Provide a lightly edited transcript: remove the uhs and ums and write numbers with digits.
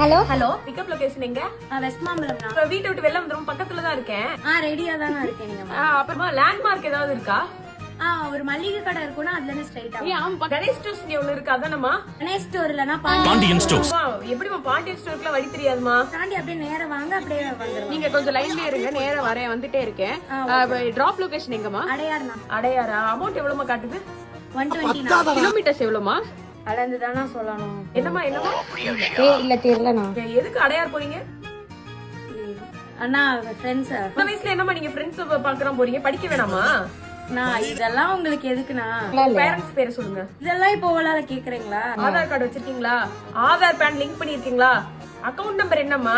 Hello hello pickup location எங்க? West Mambalam இப்ப வீட்டை விட்டு வெளில வந்துரும், பக்கத்துல தான் இருக்கேன். ரெடியா தானே இருக்கேன் நீங்க அப்புறமா லேண்ட்மார்க் ஏதாவது இருக்கா? ஒரு மளிகை கடை இருக்குன்னா அதுல இருந்து ஸ்ட்ரைட்டா ஆமா, கணேஷ் ஸ்டோர்ஸ் இங்க ஒண்ணு இருக்கு, அதானமா? கணேஷ் ஸ்டோர் இல்லனா பாண்டியன் ஸ்டோர்ஸ். எப்படிமா பாண்டியன் ஸ்டோர்க்குலாம் வழி தெரியாதுமா? தாண்டி அப்படியே நேரா வாங்க, அப்படியே வந்துருங்க. நீங்க கொஞ்சம் லைன்லயே இருங்க, நேரா வரேன், வந்துட்டே இருக்கேன். டிராப் லொகேஷன் எங்கமா? அடையார்னா. அடையாரா? அமௌண்ட் எவ்வளவுமா காட்டுது? 120. கிலோமீட்டர்ஸ் எவ்வளவுமா? அளந்து தானா சொல்லணும். என்னமா இல்ல தெரியலண்ணா. எதுக்கு அடையார் போறீங்க? அண்ணா ஃப்ரெண்ட்ஸ். இந்த வயசுல என்னமா நீங்க ஃப்ரெண்ட்ஸ் பாக்குறோம் போறீங்க, படிக்க வேணாமா? நான் இதெல்லாம் உங்களுக்கு எதுக்குண்ணா? பேரண்ட்ஸ் பேரை சொல்லுங்க. இதெல்லாம் இப்போ ஓலால கேக்குறீங்களா? ஆதார் கார்டு வச்சிருக்கீங்களா? ஆதார் பேன் லிங்க் பண்ணிருக்கீங்களா? அக்கவுண்ட் நம்பர் என்னம்மா?